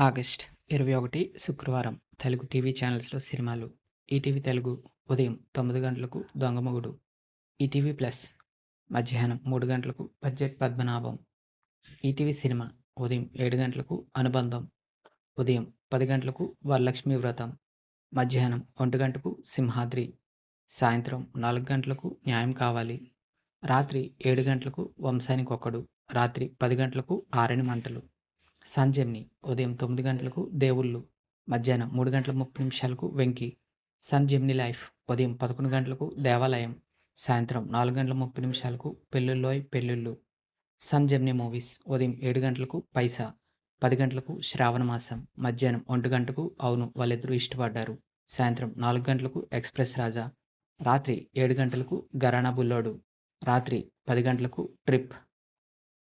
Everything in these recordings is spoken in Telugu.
ఆగస్ట్ 21 శుక్రవారం తెలుగు టీవీ ఛానల్స్లో సినిమాలు. ఈటీవీ తెలుగు ఉదయం 9 గంటలకు దొంగమొగుడు. ఈటీవీ ప్లస్ మధ్యాహ్నం 3 గంటలకు బడ్జెట్ పద్మనాభం. ఈటీవీ సినిమా ఉదయం 7 గంటలకు అనుబంధం. ఉదయం 10 గంటలకు వరలక్ష్మి వ్రతం. మధ్యాహ్నం 1 గంటకు సింహాద్రి. సాయంత్రం 4 గంటలకు న్యాయం కావాలి. రాత్రి 7 గంటలకు వంశానికొకడు. రాత్రి 10 గంటలకు ఆరని మంటలు. సంజెమ్ని ఉదయం 9 గంటలకు దేవుళ్ళు. మధ్యాహ్నం 3 గంటల 30 నిమిషాలకు వెంకి. సంజెమ్ని లైఫ్ ఉదయం 11 గంటలకు దేవాలయం. సాయంత్రం 4 గంటల 30 నిమిషాలకు పెళ్ళిళ్ళోయ్ పెళ్ళిళ్ళు. సంజెమ్ని మూవీస్ ఉదయం 7 గంటలకు పైసా. 10 గంటలకు శ్రావణ మాసం. మధ్యాహ్నం 1 గంటకు అవును వాళ్ళిద్దరూ ఇష్టపడ్డారు. సాయంత్రం 4 గంటలకు ఎక్స్ప్రెస్ రాజా. రాత్రి 7 గంటలకు గరానా బుల్లోడు. రాత్రి 10 గంటలకు ట్రిప్.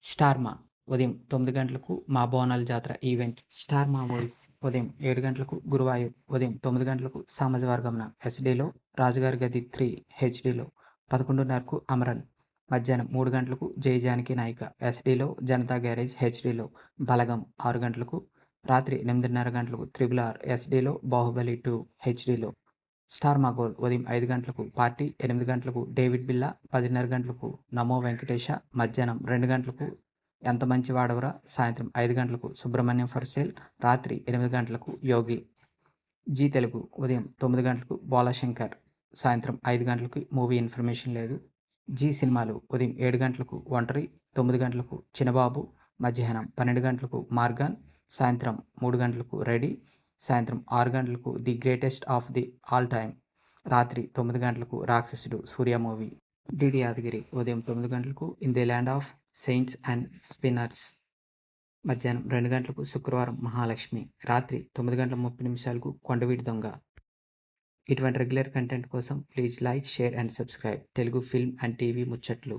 స్టార్మా ఉదయం 9 గంటలకు మా బోనాల జాతర ఈవెంట్. స్టార్మా వాయిస్ ఉదయం 7 గంటలకు గురువాయూర్. ఉదయం 9 గంటలకు సామాజవర్గంన ఎస్డీలో. రాజుగారి గది 3 హెచ్డీలో. 11:30కు అమరన్. మధ్యాహ్నం 3 గంటలకు జై జానకి నాయిక ఎస్డీలో. జనతా గ్యారేజ్ హెచ్డీలో. బలగం 6 గంటలకు. రాత్రి 8:30 గంటలకు RRR ఎస్డీలో. బాహుబలి 2 హెచ్డీలో. స్టార్ మా గోల్ ఉదయం 5 గంటలకు పార్టీ. 8 గంటలకు డేవిడ్ బిల్లా. 10:30 గంటలకు నమో వెంకటేశ. మధ్యాహ్నం 2 గంటలకు ఎంత మంచి వాడవరా. సాయంత్రం 5 గంటలకు సుబ్రహ్మణ్యం ఫర్ సేల్. రాత్రి 8 గంటలకు యోగి. జీ తెలుగు ఉదయం 9 గంటలకు బాలశంకర్. సాయంత్రం 5 గంటలకు మూవీ ఇన్ఫర్మేషన్ లేదు. జీ సినిమాలు ఉదయం 7 గంటలకు ఒంటరి. 9 గంటలకు చిన్నబాబు. మధ్యాహ్నం 12 గంటలకు మార్గాన్. సాయంత్రం 3 గంటలకు రెడీ. సాయంత్రం 6 గంటలకు the greatest of the all time. రాత్రి 9 గంటలకు రాక్షసుడు సూర్య మూవీ. డిడి యాదగిరి ఉదయం 9 గంటలకు in the land of saints and spinners. మధ్యాహ్నం 2 గంటలకు శుక్రవారం మహాలక్ష్మి. రాత్రి 9 గంటల 30 నిమిషాలకు కొండవీటి దొంగ. ఇటువంటి రెగ్యులర్ కంటెంట్ కోసం please like, share and subscribe Telugu film and TV ముచ్చట్లు.